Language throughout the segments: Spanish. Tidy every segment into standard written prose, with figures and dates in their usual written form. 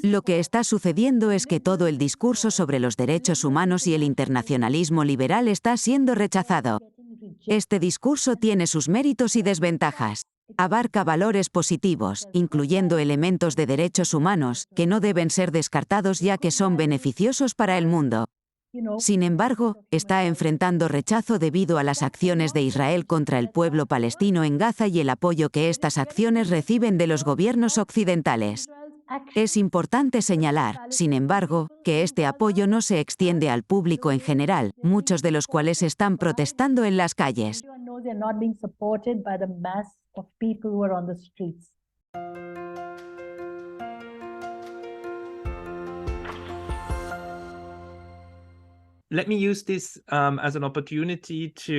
Lo que está sucediendo es que todo el discurso sobre los derechos humanos y el internacionalismo liberal está siendo rechazado. Este discurso tiene sus méritos y desventajas. Abarca valores positivos, incluyendo elementos de derechos humanos, que no deben ser descartados ya que son beneficiosos para el mundo. Sin embargo, está enfrentando rechazo debido a las acciones de Israel contra el pueblo palestino en Gaza y el apoyo que estas acciones reciben de los gobiernos occidentales. Es importante señalar, sin embargo, que este apoyo no se extiende al público en general, muchos de los cuales están protestando en las calles.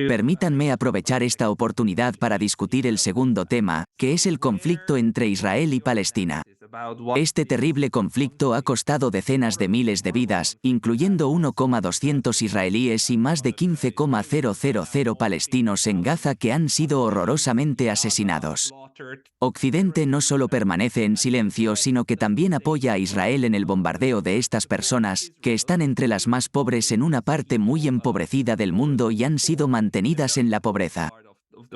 Permítanme aprovechar esta oportunidad para discutir el segundo tema, que es el conflicto entre Israel y Palestina. Este terrible conflicto ha costado decenas de miles de vidas, incluyendo 1,200 israelíes y más de 15,000 palestinos en Gaza que han sido horrorosamente asesinados. Occidente no solo permanece en silencio, sino que también apoya a Israel en el bombardeo de estas personas, que están entre las más pobres en una parte muy empobrecida del mundo y han sido mantenidas en la pobreza.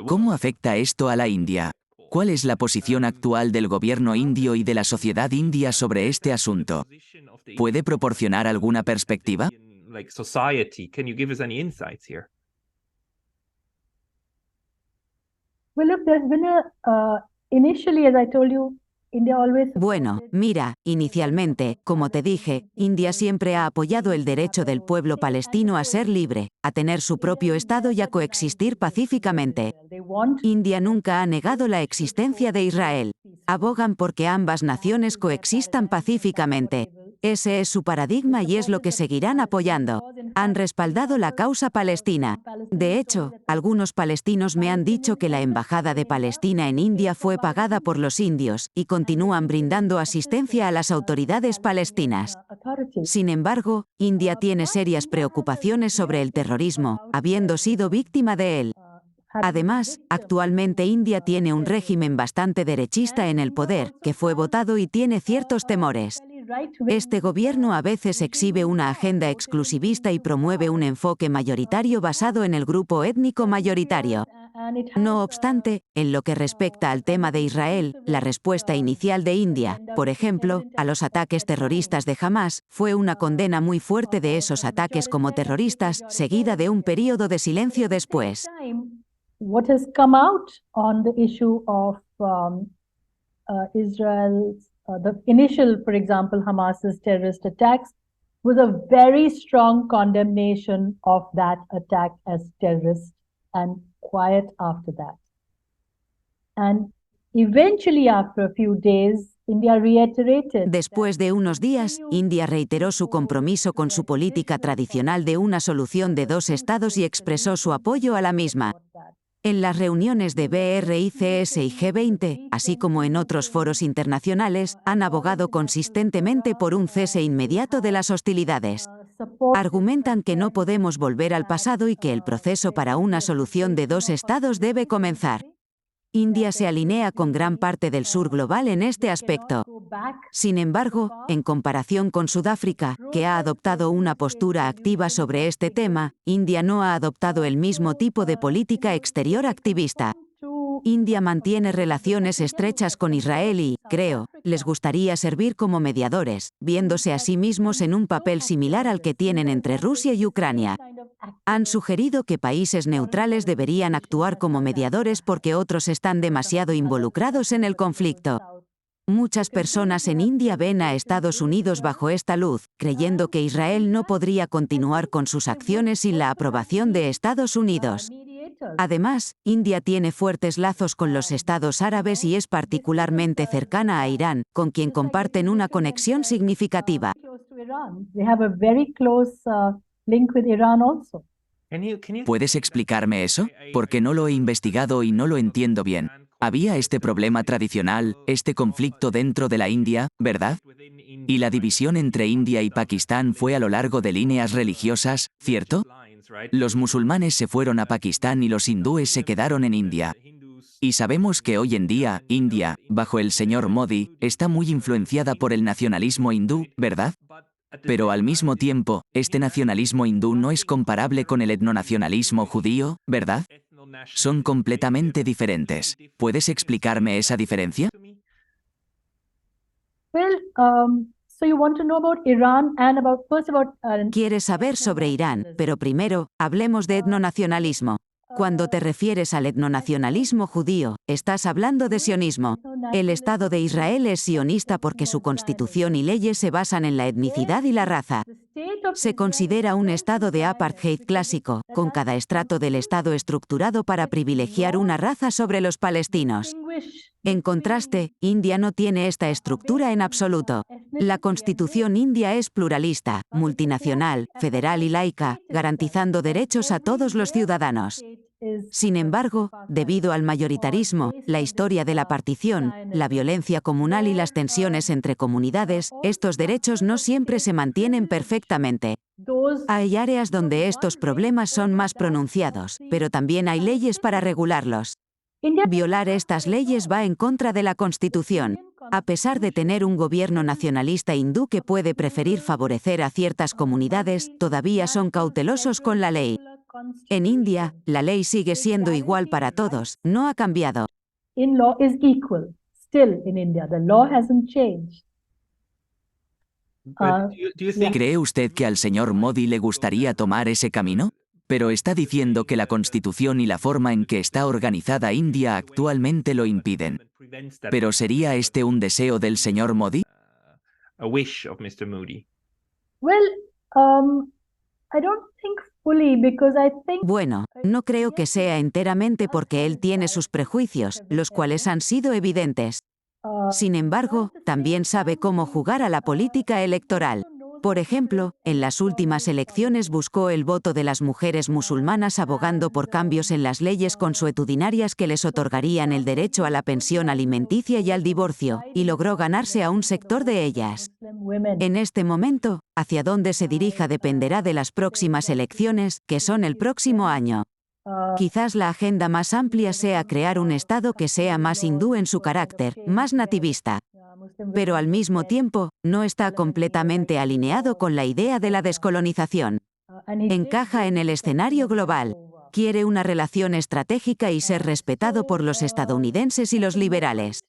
¿Cómo afecta esto a la India? ¿Cuál es la posición actual del gobierno indio y de la sociedad india sobre este asunto? ¿Puede proporcionar alguna perspectiva? Bueno, mira, inicialmente, como te dije, India siempre ha apoyado el derecho del pueblo palestino a ser libre, a tener su propio Estado y a coexistir pacíficamente. India nunca ha negado la existencia de Israel. Abogan por que ambas naciones coexistan pacíficamente. Ese es su paradigma y es lo que seguirán apoyando. Han respaldado la causa palestina. De hecho, algunos palestinos me han dicho que la embajada de Palestina en India fue pagada por los indios y continúan brindando asistencia a las autoridades palestinas. Sin embargo, India tiene serias preocupaciones sobre el terrorismo, habiendo sido víctima de él. Además, actualmente India tiene un régimen bastante derechista en el poder, que fue votado y tiene ciertos temores. Este gobierno a veces exhibe una agenda exclusivista y promueve un enfoque mayoritario basado en el grupo étnico mayoritario. No obstante, en lo que respecta al tema de Israel, la respuesta inicial de India, por ejemplo, a los ataques terroristas de Hamás, fue una condena muy fuerte de esos ataques como terroristas, seguida de un período de silencio después. What has come out on the issue of Israel's, the initial, for example, Hamas's terrorist attacks, was a very strong condemnation of that attack as terrorist and quiet after that. And eventually, after a few days, India reiterated. Después de unos días, India reiteró su compromiso con su política tradicional de una solución de dos estados y expresó su apoyo a la misma. En las reuniones de BRICS y G20, así como en otros foros internacionales, han abogado consistentemente por un cese inmediato de las hostilidades. Argumentan que no podemos volver al pasado y que el proceso para una solución de dos estados debe comenzar. India se alinea con gran parte del sur global en este aspecto. Sin embargo, en comparación con Sudáfrica, que ha adoptado una postura activa sobre este tema, India no ha adoptado el mismo tipo de política exterior activista. India mantiene relaciones estrechas con Israel y, creo, les gustaría servir como mediadores, viéndose a sí mismos en un papel similar al que tienen entre Rusia y Ucrania. Han sugerido que países neutrales deberían actuar como mediadores porque otros están demasiado involucrados en el conflicto. Muchas personas en India ven a Estados Unidos bajo esta luz, creyendo que Israel no podría continuar con sus acciones sin la aprobación de Estados Unidos. Además, India tiene fuertes lazos con los estados árabes y es particularmente cercana a Irán, con quien comparten una conexión significativa. ¿Puedes explicarme eso? Porque no lo he investigado y no lo entiendo bien. Había este problema tradicional, este conflicto dentro de la India, ¿verdad? Y la división entre India y Pakistán fue a lo largo de líneas religiosas, ¿cierto? Los musulmanes se fueron a Pakistán y los hindúes se quedaron en India. Y sabemos que hoy en día, India, bajo el señor Modi, está muy influenciada por el nacionalismo hindú, ¿verdad? Pero al mismo tiempo, este nacionalismo hindú no es comparable con el etnonacionalismo judío, ¿verdad? Son completamente diferentes. ¿Puedes explicarme esa diferencia? Well, so you want to know about Iran and first about Quieres saber sobre Irán, pero primero, hablemos de etnonacionalismo. Cuando te refieres al etnonacionalismo judío, estás hablando de sionismo. El Estado de Israel es sionista porque su constitución y leyes se basan en la etnicidad y la raza. Se considera un estado de apartheid clásico, con cada estrato del Estado estructurado para privilegiar una raza sobre los palestinos. En contraste, India no tiene esta estructura en absoluto. La constitución india es pluralista, multinacional, federal y laica, garantizando derechos a todos los ciudadanos. Sin embargo, debido al mayoritarismo, la historia de la partición, la violencia comunal y las tensiones entre comunidades, estos derechos no siempre se mantienen perfectamente. Hay áreas donde estos problemas son más pronunciados, pero también hay leyes para regularlos. Violar estas leyes va en contra de la Constitución. A pesar de tener un gobierno nacionalista hindú que puede preferir favorecer a ciertas comunidades, todavía son cautelosos con la ley. En India, la ley sigue siendo igual para todos, no ha cambiado. in law is equal. Still in India, the law hasn't changed. ¿Cree usted que al señor Modi le gustaría tomar ese camino? Pero está diciendo que la Constitución y la forma en que está organizada India actualmente lo impiden. ¿Pero sería este un deseo del señor Modi? Well, I don't think fully because I think Bueno, no creo que sea enteramente porque él tiene sus prejuicios, los cuales han sido evidentes. Sin embargo, también sabe cómo jugar a la política electoral. Por ejemplo, en las últimas elecciones buscó el voto de las mujeres musulmanas abogando por cambios en las leyes consuetudinarias que les otorgarían el derecho a la pensión alimenticia y al divorcio, y logró ganarse a un sector de ellas. En este momento, hacia dónde se dirija dependerá de las próximas elecciones, que son el próximo año. Quizás la agenda más amplia sea crear un Estado que sea más hindú en su carácter, más nativista. Pero al mismo tiempo, no está completamente alineado con la idea de la descolonización. Encaja en el escenario global. Quiere una relación estratégica y ser respetado por los estadounidenses y los liberales.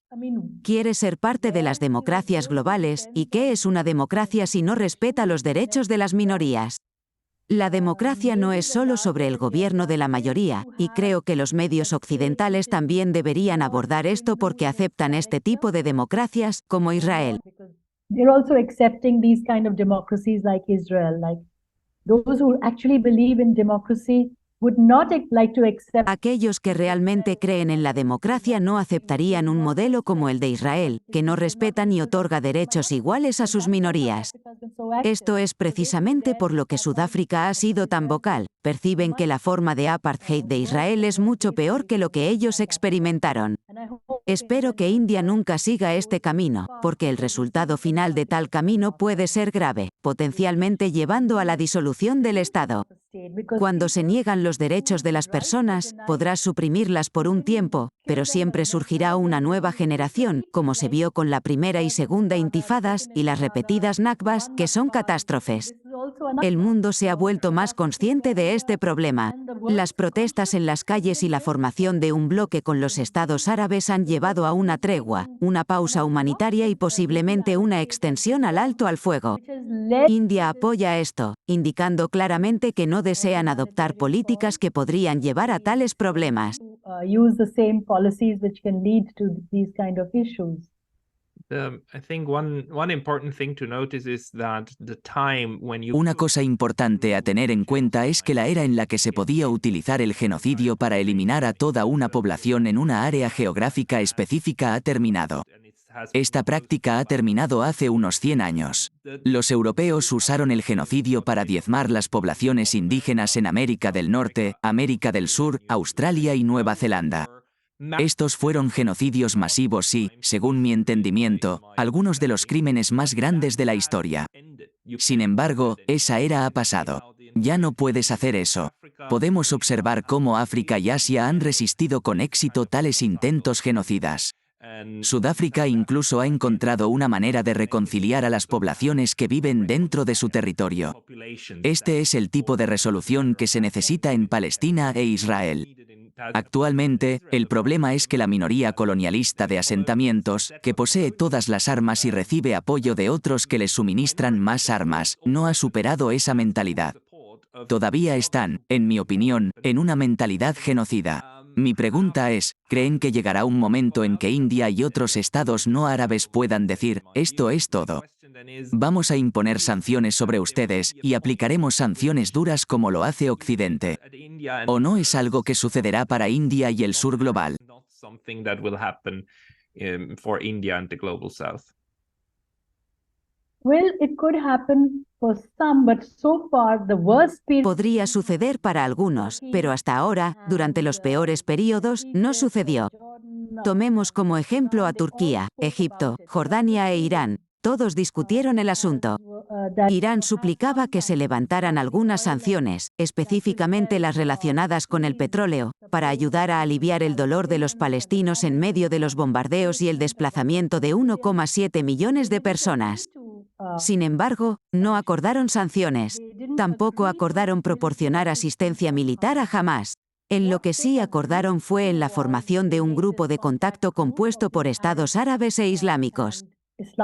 Quiere ser parte de las democracias globales, ¿y qué es una democracia si no respeta los derechos de las minorías? La democracia no es solo sobre el gobierno de la mayoría, y creo que los medios occidentales también deberían abordar esto porque aceptan este tipo de democracias, como Israel. they're also accepting these kind of democracies like Israel. Like those who actually believe in democracy would not like to accept. Aquellos que realmente creen en la democracia no aceptarían un modelo como el de Israel, que no respeta ni otorga derechos iguales a sus minorías. Esto es precisamente por lo que Sudáfrica ha sido tan vocal. Perciben que la forma de apartheid de Israel es mucho peor que lo que ellos experimentaron. Espero que India nunca siga este camino, porque el resultado final de tal camino puede ser grave, potencialmente llevando a la disolución del Estado. Cuando se niegan los derechos de las personas, podrás suprimirlas por un tiempo, pero siempre surgirá una nueva generación, como se vio con la primera y segunda intifadas y las repetidas nakbas, que son catástrofes. El mundo se ha vuelto más consciente de este problema. Las protestas en las calles y la formación de un bloque con los estados árabes han llevado a una tregua, una pausa humanitaria y posiblemente una extensión al alto al fuego. India apoya esto, indicando claramente que no desean adoptar políticas que podrían llevar a tales problemas. Use the same policies which can lead to these kind of issues. I think one important thing to notice is that the time when you Una cosa importante a tener en cuenta es que la era en la que se podía utilizar el genocidio para eliminar a toda una población en una área geográfica específica ha terminado. Esta práctica ha terminado hace unos 100 años. Los europeos usaron el genocidio para diezmar las poblaciones indígenas en América del Norte, América del Sur, Australia y Nueva Zelanda. Estos fueron genocidios masivos y, según mi entendimiento, algunos de los crímenes más grandes de la historia. Sin embargo, esa era ha pasado. Ya no puedes hacer eso. podemos observar cómo África y Asia han resistido con éxito tales intentos genocidas. Sudáfrica incluso ha encontrado una manera de reconciliar a las poblaciones que viven dentro de su territorio. Este es el tipo de resolución que se necesita en Palestina e Israel. Actualmente, el problema es que la minoría colonialista de asentamientos, que posee todas las armas y recibe apoyo de otros que les suministran más armas, no ha superado esa mentalidad. Todavía están, en mi opinión, en una mentalidad genocida. Mi pregunta es, ¿creen que llegará un momento en que India y otros estados no árabes puedan decir, esto es todo? Vamos a imponer sanciones sobre ustedes y aplicaremos sanciones duras como lo hace Occidente. ¿O no es algo que sucederá para India y el sur global? Well, it could happen for some, but so far the worst period. Podría suceder para algunos, pero hasta ahora, durante los peores periodos, no sucedió. Tomemos como ejemplo a Turquía, Egipto, Jordania e Irán. Todos discutieron el asunto. Irán suplicaba que se levantaran algunas sanciones, específicamente las relacionadas con el petróleo, para ayudar a aliviar el dolor de los palestinos en medio de los bombardeos y el desplazamiento de 1,7 millones de personas. Sin embargo, no acordaron sanciones. Tampoco acordaron proporcionar asistencia militar a Hamás. En lo que sí acordaron fue en la formación de un grupo de contacto compuesto por estados árabes e islámicos.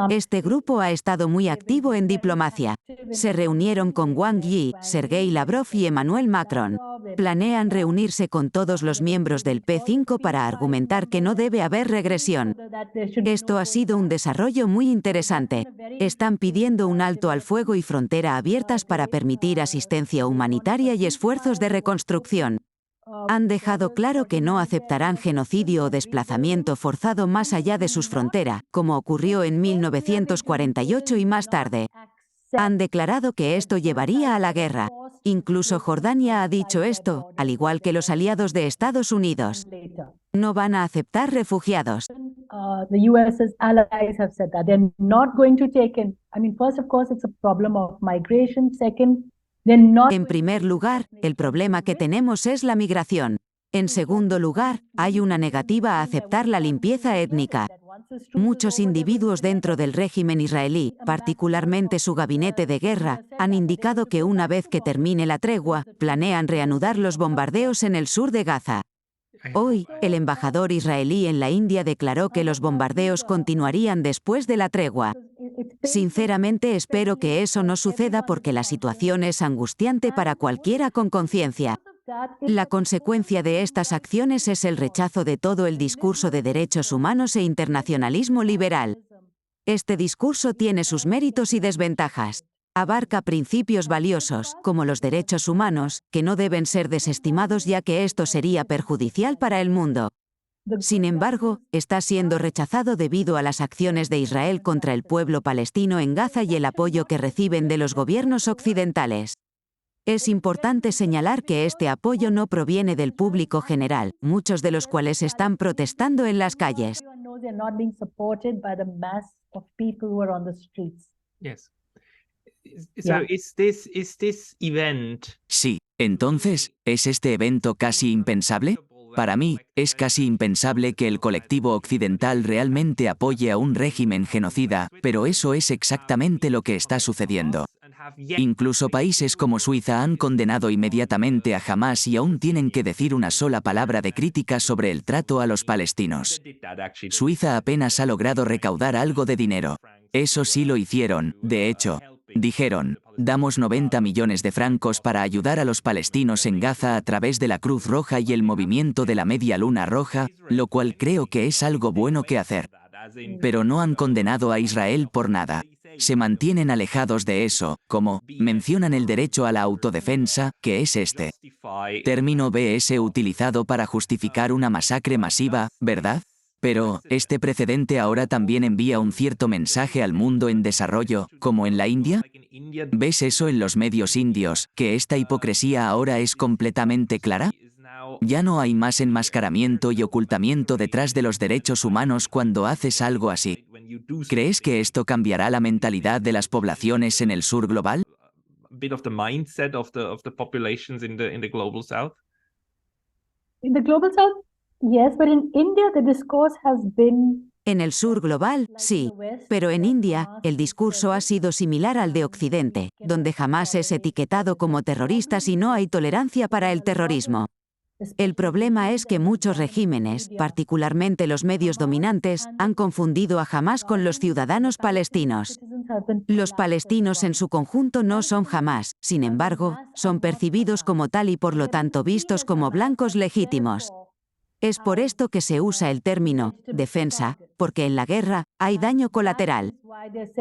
Este grupo ha estado muy activo en diplomacia. Se reunieron con Wang Yi, Sergei Lavrov y Emmanuel Macron. Planean reunirse con todos los miembros del P5 para argumentar que no debe haber regresión. Esto ha sido un desarrollo muy interesante. Están pidiendo un alto al fuego y frontera abiertas para permitir asistencia humanitaria y esfuerzos de reconstrucción. Han dejado claro que no aceptarán genocidio o desplazamiento forzado más allá de sus fronteras, como ocurrió en 1948 y más tarde. Han declarado que esto llevaría a la guerra. Incluso Jordania ha dicho esto, al igual que los aliados de Estados Unidos. No van a aceptar refugiados. The US's allies have said that they're not going to take in. I mean, first, of course, it's a problem of migration. Second, en primer lugar, el problema que tenemos es la migración. En segundo lugar, hay una negativa a aceptar la limpieza étnica. Muchos individuos dentro del régimen israelí, particularmente su gabinete de guerra, han indicado que una vez que termine la tregua, planean reanudar los bombardeos en el sur de Gaza. Hoy, el embajador israelí en la India declaró que los bombardeos continuarían después de la tregua. Sinceramente espero que eso no suceda porque la situación es angustiante para cualquiera con conciencia. La consecuencia de estas acciones es el rechazo de todo el discurso de derechos humanos e internacionalismo liberal. Este discurso tiene sus méritos y desventajas. Abarca principios valiosos, como los derechos humanos, que no deben ser desestimados ya que esto sería perjudicial para el mundo. Sin embargo, está siendo rechazado debido a las acciones de Israel contra el pueblo palestino en Gaza y el apoyo que reciben de los gobiernos occidentales. Es importante señalar que este apoyo no proviene del público general, muchos de los cuales están protestando en las calles. Sí, entonces, ¿es este evento casi impensable? Para mí, es casi impensable que el colectivo occidental realmente apoye a un régimen genocida, pero eso es exactamente lo que está sucediendo. Incluso países como Suiza han condenado inmediatamente a Hamás y aún tienen que decir una sola palabra de crítica sobre el trato a los palestinos. Suiza apenas ha logrado recaudar algo de dinero. Eso sí lo hicieron, de hecho. Dijeron, damos 90 millones de francos para ayudar a los palestinos en Gaza a través de la Cruz Roja y el movimiento de la Media Luna Roja, lo cual creo que es algo bueno que hacer. Pero no han condenado a Israel por nada. Se mantienen alejados de eso, como, mencionan el derecho a la autodefensa, que es este término BS utilizado para justificar una masacre masiva, ¿verdad? Pero, ¿este precedente ahora también envía un cierto mensaje al mundo en desarrollo, como en la India? ¿Ves eso en los medios indios, que esta hipocresía ahora es completamente clara? Ya no hay más enmascaramiento y ocultamiento detrás de los derechos humanos cuando haces algo así. ¿Crees que esto cambiará la mentalidad de las poblaciones en el sur global? bit of the mindset of the populations in the global south? In the global south, yes, but in India, the discourse has been En el sur global, sí. Pero en India, el discurso ha sido similar al de Occidente, donde jamás es etiquetado como terroristas y no hay tolerancia para el terrorismo. El problema es que muchos regímenes, particularmente los medios dominantes, han confundido a Hamás con los ciudadanos palestinos. Los palestinos en su conjunto no son Hamás, sin embargo, son percibidos como tal y por lo tanto vistos como blancos legítimos. Es por esto que se usa el término defensa, porque en la guerra hay daño colateral.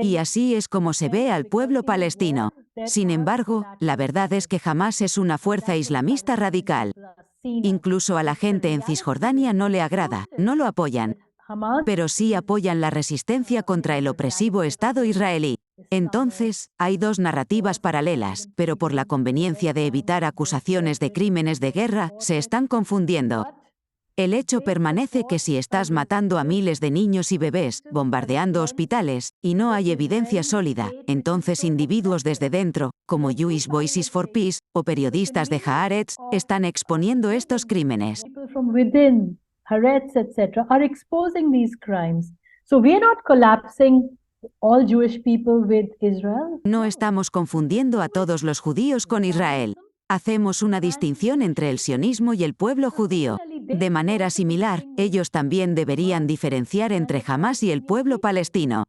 Y así es como se ve al pueblo palestino. Sin embargo, la verdad es que Hamás es una fuerza islamista radical. Incluso a la gente en Cisjordania no le agrada, no lo apoyan. Pero sí apoyan la resistencia contra el opresivo Estado israelí. Entonces, hay dos narrativas paralelas, pero por la conveniencia de evitar acusaciones de crímenes de guerra, se están confundiendo. El hecho permanece que si estás matando a miles de niños y bebés, bombardeando hospitales, y no hay evidencia sólida, entonces individuos desde dentro, como Jewish Voices for Peace, o periodistas de Haaretz, están exponiendo estos crímenes. People from within, Haaretz, etc., are exposing these crimes. So we are not collapsing all Jewish people with Israel. No estamos confundiendo a todos los judíos con Israel. Hacemos una distinción entre el sionismo y el pueblo judío. De manera similar, ellos también deberían diferenciar entre Hamás y el pueblo palestino.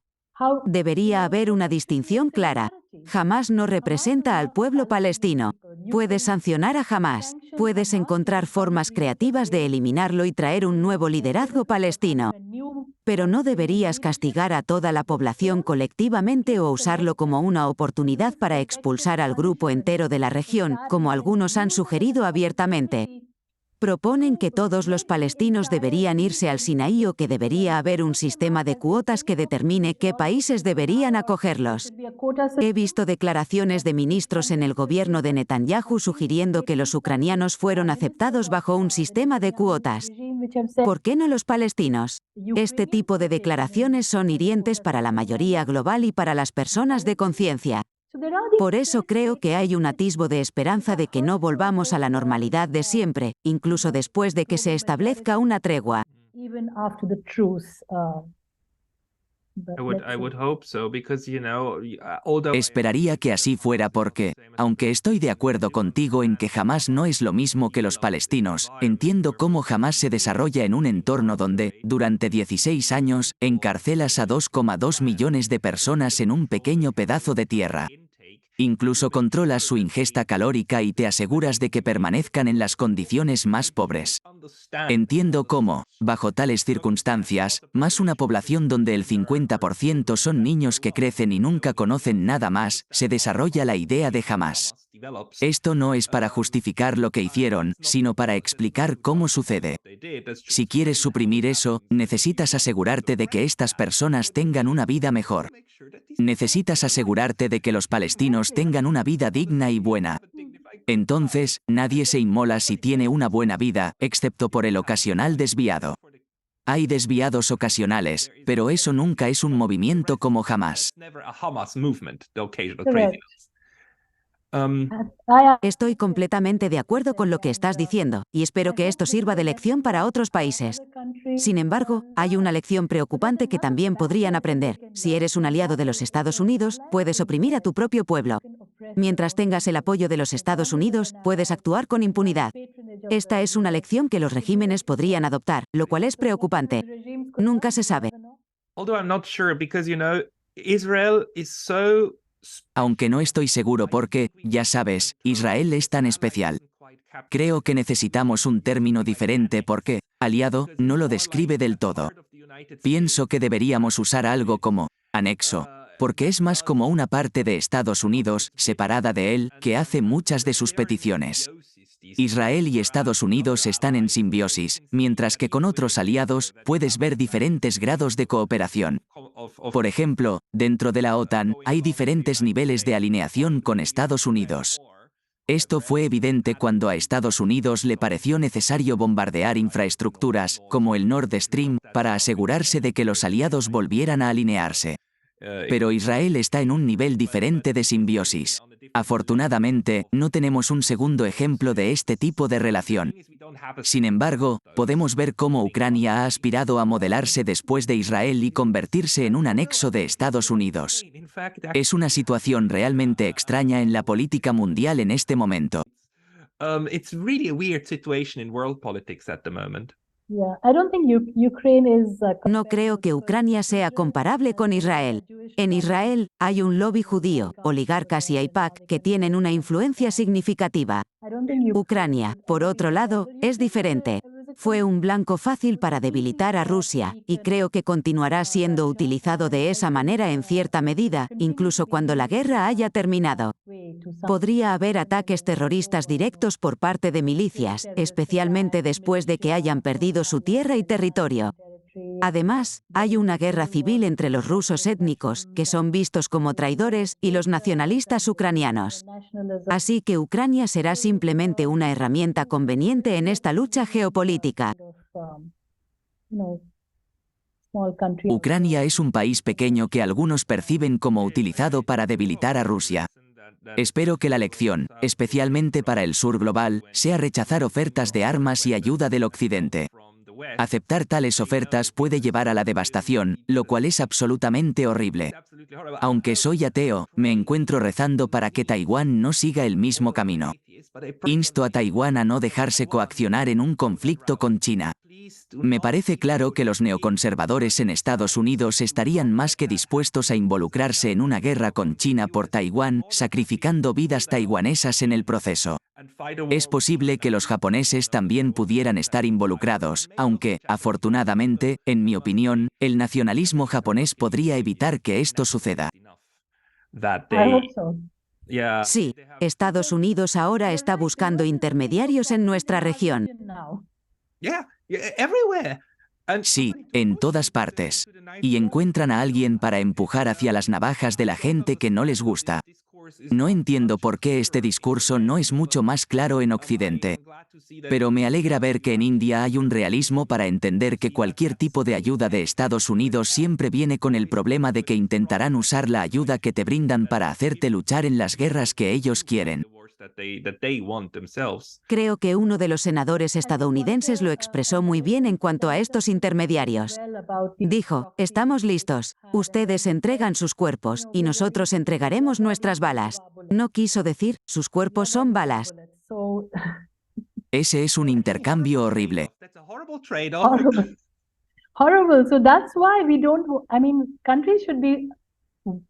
Debería haber una distinción clara. Hamás no representa al pueblo palestino. Puedes sancionar a Hamás, puedes encontrar formas creativas de eliminarlo y traer un nuevo liderazgo palestino. Pero no deberías castigar a toda la población colectivamente o usarlo como una oportunidad para expulsar al grupo entero de la región, como algunos han sugerido abiertamente. Proponen que todos los palestinos deberían irse al Sinaí o que debería haber un sistema de cuotas que determine qué países deberían acogerlos. He visto declaraciones de ministros en el gobierno de Netanyahu sugiriendo que los ucranianos fueron aceptados bajo un sistema de cuotas. ¿Por qué no los palestinos? Este tipo de declaraciones son hirientes para la mayoría global y para las personas de conciencia. Por eso creo que hay un atisbo de esperanza de que no volvamos a la normalidad de siempre, incluso después de que se establezca una tregua. Even after the truce. I would hope so, because, although Esperaría que así fuera porque, aunque estoy de acuerdo contigo en que Hamás no es lo mismo que los palestinos, entiendo cómo Hamás se desarrolla en un entorno donde, durante 16 años, encarcelas a 2,2 millones de personas en un pequeño pedazo de tierra. Incluso controlas su ingesta calórica y te aseguras de que permanezcan en las condiciones más pobres. Entiendo cómo, bajo tales circunstancias, más una población donde el 50% son niños que crecen y nunca conocen nada más, se desarrolla la idea de Hamás. Esto no es para justificar lo que hicieron, sino para explicar cómo sucede. Si quieres suprimir eso, necesitas asegurarte de que estas personas tengan una vida mejor. Necesitas asegurarte de que los palestinos tengan una vida digna y buena. Entonces, nadie se inmola si tiene una buena vida, excepto por el ocasional desviado. Hay desviados ocasionales, pero eso nunca es un movimiento como Hamás. Estoy completamente de acuerdo con lo que estás diciendo, y espero que esto sirva de lección para otros países. Sin embargo, hay una lección preocupante que también podrían aprender. Si eres un aliado de los Estados Unidos, puedes oprimir a tu propio pueblo. Mientras tengas el apoyo de los Estados Unidos, puedes actuar con impunidad. Esta es una lección que los regímenes podrían adoptar, lo cual es preocupante. Nunca se sabe. Although I'm not sure, because, Israel is so. Aunque no estoy seguro porque, ya sabes, Israel es tan especial. Creo que necesitamos un término diferente porque, aliado, no lo describe del todo. Pienso que deberíamos usar algo como anexo, porque es más como una parte de Estados Unidos, separada de él, que hace muchas de sus peticiones. Israel y Estados Unidos están en simbiosis, mientras que con otros aliados puedes ver diferentes grados de cooperación. Por ejemplo, dentro de la OTAN hay diferentes niveles de alineación con Estados Unidos. Esto fue evidente cuando a Estados Unidos le pareció necesario bombardear infraestructuras, como el Nord Stream, para asegurarse de que los aliados volvieran a alinearse. Pero Israel está en un nivel diferente de simbiosis. Afortunadamente, no tenemos un segundo ejemplo de este tipo de relación. Sin embargo, podemos ver cómo Ucrania ha aspirado a modelarse después de Israel y convertirse en un anexo de Estados Unidos. Es una situación realmente extraña en la política mundial en este momento. It's really a weird situation in world politics at the moment. Yeah, I don't think Ukraine is. No creo que Ucrania sea comparable con Israel. En Israel hay un lobby judío, oligarcas y AIPAC que tienen una influencia significativa. I don't think Ucrania, por otro lado, es diferente. Fue un blanco fácil para debilitar a Rusia, y creo que continuará siendo utilizado de esa manera en cierta medida, incluso cuando la guerra haya terminado. Podría haber ataques terroristas directos por parte de milicias, especialmente después de que hayan perdido su tierra y territorio. Además, hay una guerra civil entre los rusos étnicos, que son vistos como traidores, y los nacionalistas ucranianos. Así que Ucrania será simplemente una herramienta conveniente en esta lucha geopolítica. Ucrania es un país pequeño que algunos perciben como utilizado para debilitar a Rusia. Espero que la lección, especialmente para el sur global, sea rechazar ofertas de armas y ayuda del Occidente. Aceptar tales ofertas puede llevar a la devastación, lo cual es absolutamente horrible. Aunque soy ateo, me encuentro rezando para que Taiwán no siga el mismo camino. Insto a Taiwán a no dejarse coaccionar en un conflicto con China. Me parece claro que los neoconservadores en Estados Unidos estarían más que dispuestos a involucrarse en una guerra con China por Taiwán, sacrificando vidas taiwanesas en el proceso. Es posible que los japoneses también pudieran estar involucrados, aunque, afortunadamente, en mi opinión, el nacionalismo japonés podría evitar que esto suceda. I hope so. Sí, Estados Unidos ahora está buscando intermediarios en nuestra región. Sí, en todas partes. Y encuentran a alguien para empujar hacia las navajas de la gente que no les gusta. No entiendo por qué este discurso no es mucho más claro en Occidente. Pero me alegra ver que en India hay un realismo para entender que cualquier tipo de ayuda de Estados Unidos siempre viene con el problema de que intentarán usar la ayuda que te brindan para hacerte luchar en las guerras que ellos quieren. Creo que uno de los senadores estadounidenses lo expresó muy bien en cuanto a estos intermediarios. Dijo, estamos listos, ustedes entregan sus cuerpos y nosotros entregaremos nuestras balas. No quiso decir, sus cuerpos son balas. Ese es un intercambio horrible. Horrible. So that's why we don't. I mean, countries should be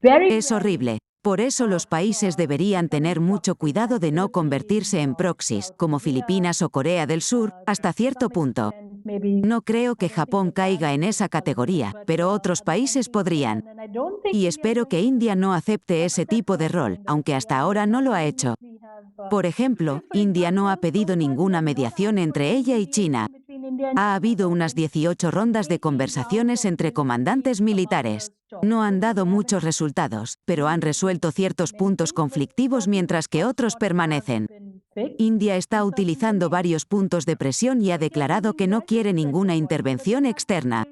very. Es horrible. Por eso los países deberían tener mucho cuidado de no convertirse en proxies, como Filipinas o Corea del Sur, hasta cierto punto. No creo que Japón caiga en esa categoría, pero otros países podrían. Y espero que India no acepte ese tipo de rol, aunque hasta ahora no lo ha hecho. Por ejemplo, India no ha pedido ninguna mediación entre ella y China. Ha habido unas 18 rondas de conversaciones entre comandantes militares. No han dado muchos resultados, pero han resuelto ciertos puntos conflictivos mientras que otros permanecen. India está utilizando varios puntos de presión y ha declarado que no quiere ninguna intervención externa.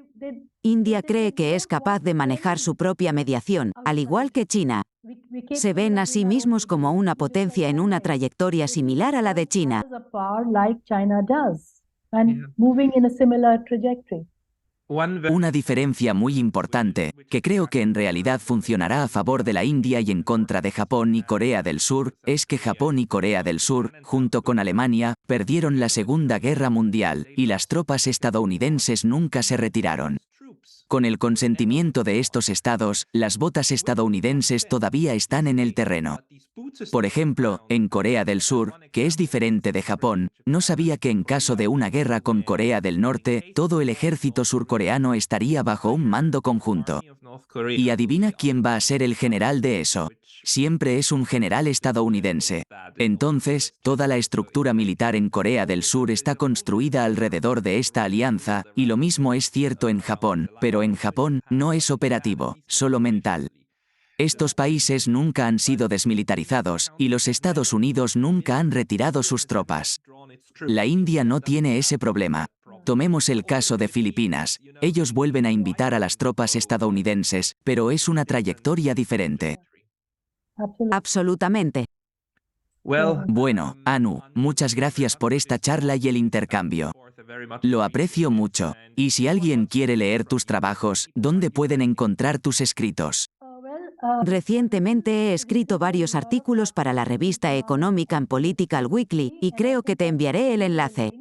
India cree que es capaz de manejar su propia mediación, al igual que China. Se ven a sí mismos como una potencia en una trayectoria similar a la de China. Una diferencia muy importante, que creo que en realidad funcionará a favor de la India y en contra de Japón y Corea del Sur, es que Japón y Corea del Sur, junto con Alemania, perdieron la Segunda Guerra Mundial, y las tropas estadounidenses nunca se retiraron. Con el consentimiento de estos estados, las botas estadounidenses todavía están en el terreno. Por ejemplo, en Corea del Sur, que es diferente de Japón, no sabía que en caso de una guerra con Corea del Norte, todo el ejército surcoreano estaría bajo un mando conjunto. Y adivina quién va a ser el general de eso. Siempre es un general estadounidense. Entonces, toda la estructura militar en Corea del Sur está construida alrededor de esta alianza, y lo mismo es cierto en Japón, pero en Japón no es operativo, solo mental. Estos países nunca han sido desmilitarizados, y los Estados Unidos nunca han retirado sus tropas. La India no tiene ese problema. Tomemos el caso de Filipinas. Ellos vuelven a invitar a las tropas estadounidenses, pero es una trayectoria diferente. Absolutamente. Bueno, Anu, muchas gracias por esta charla y el intercambio. Lo aprecio mucho. Y si alguien quiere leer tus trabajos, ¿dónde pueden encontrar tus escritos? Recientemente he escrito varios artículos para la revista Economic and Political Weekly, y creo que te enviaré el enlace.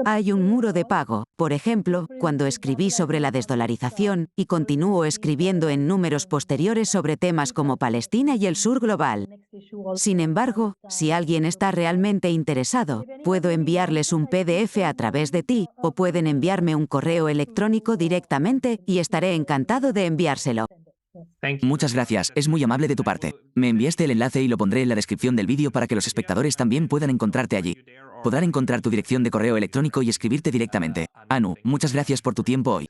Hay un muro de pago, por ejemplo, cuando escribí sobre la desdolarización, y continúo escribiendo en números posteriores sobre temas como Palestina y el sur global. Sin embargo, si alguien está realmente interesado, puedo enviarles un PDF a través de ti, o pueden enviarme un correo electrónico directamente, y estaré encantado de enviárselo. Muchas gracias, es muy amable de tu parte. Me enviaste el enlace y lo pondré en la descripción del vídeo para que los espectadores también puedan encontrarte allí. Podrán encontrar tu dirección de correo electrónico y escribirte directamente. Anu, muchas gracias por tu tiempo hoy.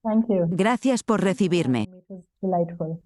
Thank you. Gracias por recibirme. It was delightful.